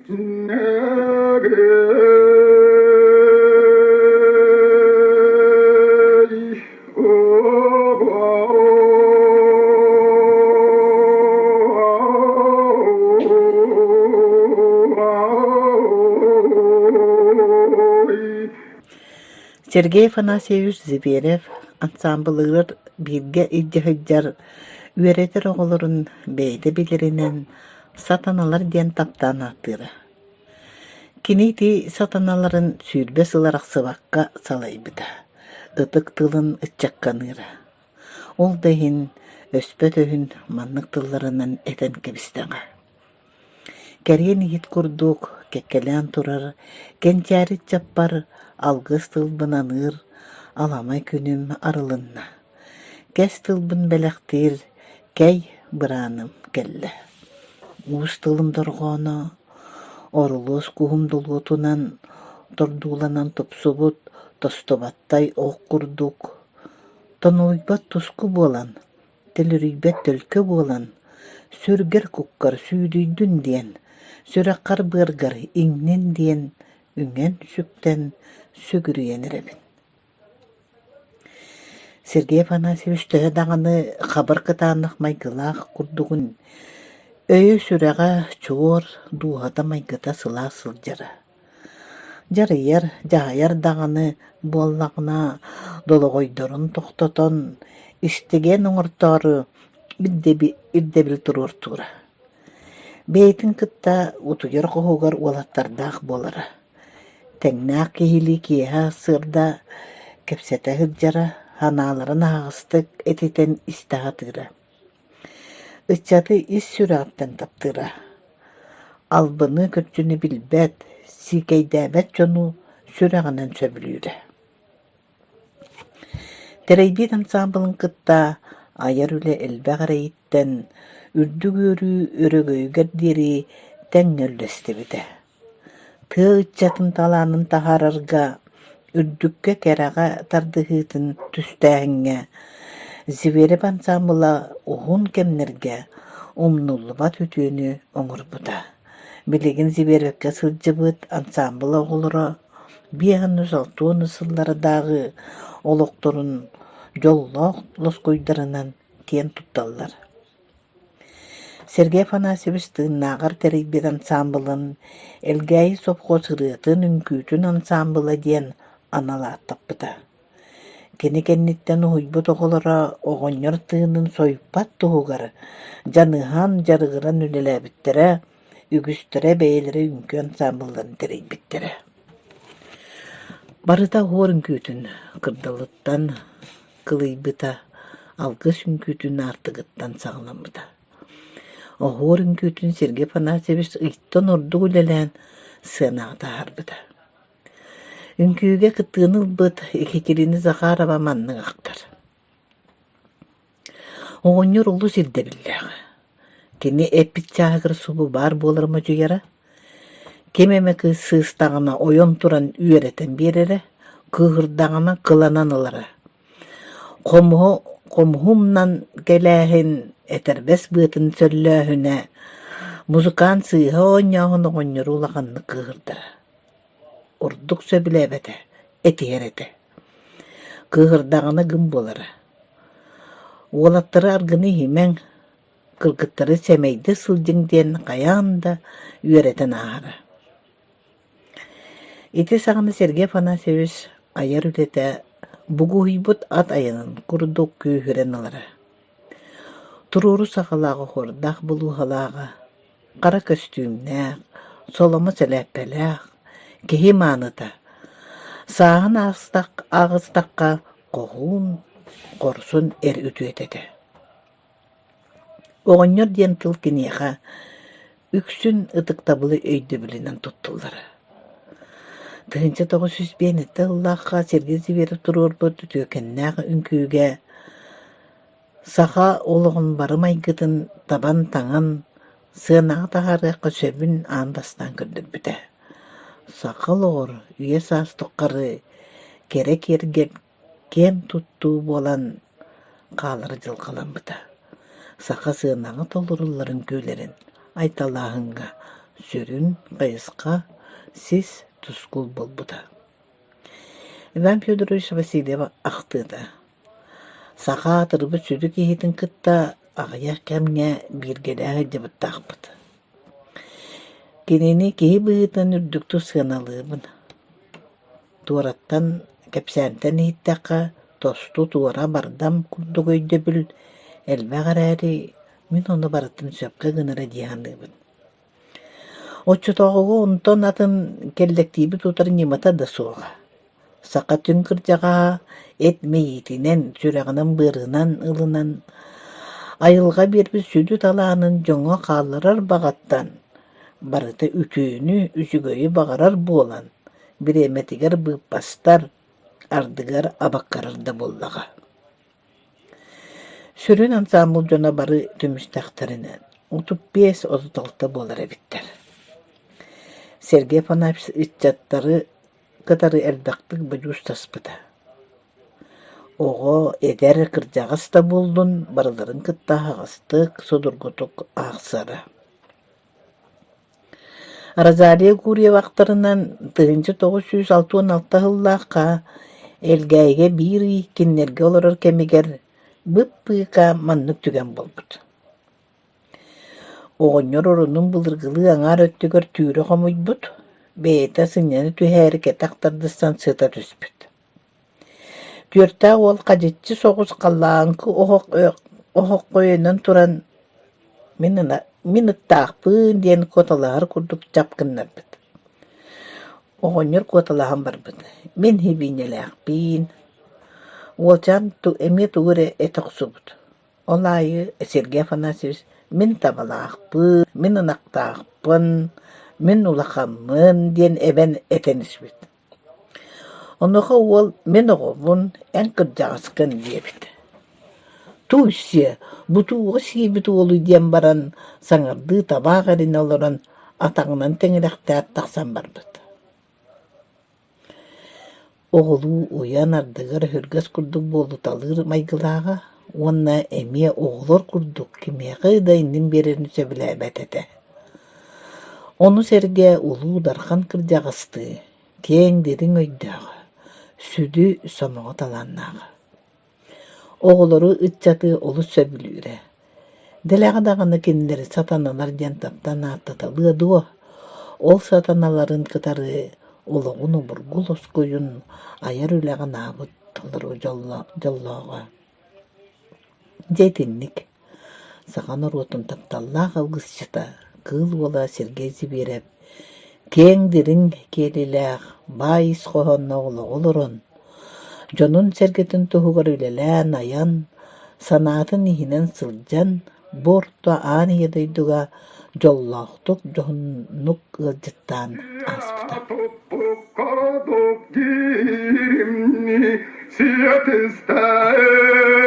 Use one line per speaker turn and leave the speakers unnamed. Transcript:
Сергей Афанасьевич Зверев ансамблылар бирге иддехиджар үеретер оголорун бейде билеринен сатаналар диэн таптан аттыра. Кинити сатаналарын сүүрбе сыларак сыбакка салайбыта. Ытык тылын ытчакканыра. Ол дайын өспөт өһүн маннык тылларынан этен кебистеŋа. Кәрген ит курдук, кеккелен турар, кенчәрит чаппар, алгыс тылбынаныр, аламай күнүм арылынна. Кәс тылбын бәләктир, кәй быраным келле. Уус тылым дорғоно, орулус кухум дулгутунан, тордууланан топсубут, тостобаттай оқ курдук. Тонуйбат туску болан, телүрүйбет төлкө болан, сүргер куккар сүйдүйдүн диен, сүрәккар быргар иңнен диен, үңен сүктен сүгүрүйенеребин. Сергей Афанасьевич төһө дағаны хабар кытаанах майгылаах курдугун өйө сүрэҕэ чуор дуухата майгыта сылаа сылдьара. Жарыйар, жаһайар дағаны буоллаҕына долоҕойдорун тохтотон истеген оҥортору ирдебил туруор тура. Бэйэтин кытта утуйар коһугар уолаттардаах буолара. Тэҥнээх киһили киэһэ сырда кэпсэтэ сылдьара, ханааларын ағыстык этитен истаатыра. Ыччаты ис сүрээттен таптыра. Албыны көрчүнү билбэт, сикэйдээбэт чону сүрэҕинэн сөбүлүүрэ. Тэрэйбит ансамблын кытта айар үлэ элбэх эрэйиттен үрдүгүөрүү өрөгөйгөр диэри тэҥҥөллөстүбүтэ. Тыа ыччатын талаанын таһаарарга үрдүккэ кэрэҕэ тардыһыытын түстээҥҥэ Зверев ансамбыла уһун кэмнэргэ умнуллубат үтүөнү оҥорбута. Билигин Зверевкэ сылдьыбыт ансамбыла оҕолоро биэһэн усалтуон ысылларыдаагы олохторун дьоллоох лоскуйдарынан тиэн тутталлар. Сергей Афанасьевич тыыннааҕар тэрэйбит ансамблын элгээйи совхоз ырыатын үҥкүүтүн ансамбыла диэн аналааттаппыта. Кини кенниттен уһуйбут оҕолоро оҕонньор тыынын сойуппат туһугар дьаныһан дьарыгыран үлэлээбиттэрэ, үгүстэрэ бэйэлэрэ үҥкүү ансамблларын тэрэйбиттэрэ. Барыта уор үҥкүүтүн кырдалыттан кылыйбыта, алгыс үҥкүүтүн артыгыттан саҕыламмыта. Оһуор үҥкүүтүн Сергей Афанасьевич ыйттан ордук үлэлээн сыанаҕата харбыта. Үҥкүүгэ кытыынылбыт Екатерина Захарова манныгахтар. Оҕонньор улус ирдебиллээҕи. Кини эппит чааһыгар субу бар буоларма дьуйара. Кемеме сыыстаҕына ойон туран үөрэтэн биэрере, кыыһырдаҕына кыланан ылара. Хомуһумнан кэлээһин этербэс быатын сөллөөһүнэ музыкаан сыыһа оонньооһун оҕонньору улаханны кыыһырдара. Ордук сөбүлээбэтэ, этиэрэтэ. Кыыһырдаҕына гым буолара. Уолаттары аргыны химэҥ, кыргыттары сэмэйдэ сылдьыҥ диэн хайаан да үөрэтэн аахара. Ити саҕана Сергей Афанасьевич айар үлэтэ бугуһуйбут ат айанын курдук күүһүрэн ылара. Турууру саҕалааҕы хордаах булууһалааҕа, хара костюмнээх, соломо сэлээппэлээх, киһи maaныта. Сааһын ағыстаққа коһуун корсун эр үтүөтэтэ. Оҕонньор диэн тыл киниэхэ үксүн ытыктабылы өйдөбүлүнэн туттуллара. Тыһынча тоҕо сүсбиэнэтэ ыллаахха Сергей Зверев туруорбут түөкэннээх үҥкүүгэ саха олоҕун барымайгытын табан таҥан сыанаҕа таһаарыахха сөбүн аандастан көрдөрбүтэ. Сақалор, үйе саастыққары, керек ерген кем туттуу болан қалары жылқаламбыта. Сақа сыынаңы толыруларын көйлерін айталағынға Sürün kayıska siz tuskul bolbuda. Ivan Fyodorovich Vasilyev aktı da. Sağa tırbı südü kihitin kıtta ağaya kemne bir gede cıbıttaqpıdı. Geneni kihi bığıtan ürdüktü sığınalığımın. Tuğrattan kepsenten hittaka tostu tuğra bardam kurdu göydü bül. Elbe garari min onu baratın söpke gınıra diyanlığımın. Oçu toğuğu onton atın kellektiği tutarın yımata da soğa. Sakatın kırcağa et meyitinen süreğinin bırığından ılınan ayılga bir südü talağının joңa kaldırar bağattan barıta ütüğünü üsügöyü bağarar boğulan bir emetigar bıp bastar ardıgar abakkarar da bollağa. Sürün ansambul jona barı tümüstaktarinen 35-36 bolar ebitler. Sergey Panaps ıççatları kadarı erdaktık bacı ustaspıda. Oğo eder kırcağız da buldun, barıların kıtta hağıstık, sodurgutuk ağsara. Arazaliye Guriye vaktarından 1916 yıllaka elgayge biri kinlerge olurur kemiger bıppıka manlık tügen bolbut. Oğonyor orunun bılırgılı anar öttügör tüyürü homuybut, beyta sınyanı tüherike taktardıstan sıta tüspüt. Dörtta ol kacetçi soğuz kallağınkı ohok koyundan turan minıttağpın diyen kotalar kurduk çapkınlar bit. Oğonyor kotalağın bar bit. Min hibinyelağpin. Olcan tu emi tuğre etoksubut. Olayı Sergey Afanasyeviç min tabalağpın, min ınaqtağpın, min ulaqamın diyen eben etenisbit. Onuqa ol min oğubun en kırcağızkın diyebit. Tuğsiye, bu tuğu sibit oğlu diyen baran sanardığı tabağarın oluran atağından tengirekte attaqsan barbıt. Oğlu uyan ardıgar hürgaz kurduk bolu talır maygılağa, onna emiye oğlor kurduk kimiye kıyda indin bererini söbile betete. Onu serge ulu darkan kırcağızdı, keng derin öydağı, südü somağa talannağı. Oğulları ıççatı olu söbülüre. Delağa dağını kendileri satanalar jantaptan atatalığı o. Ol satanaların kıtarı oluğunu burgulos koyun ayar üleğin abut tılır jollağa. Jeytinlik. Sağan orotun taptallağa algısçıta kıl ola sergezi berep. Keng derin kelileğ bayis kohonna olurun. Jonun sergetin tuhugar ülelän ayan, sanatın ihinen sılcan, borta ani yadayduga jollaqtuk johunluk ılcıttan aspıda.
Karadok girimni siyat ister.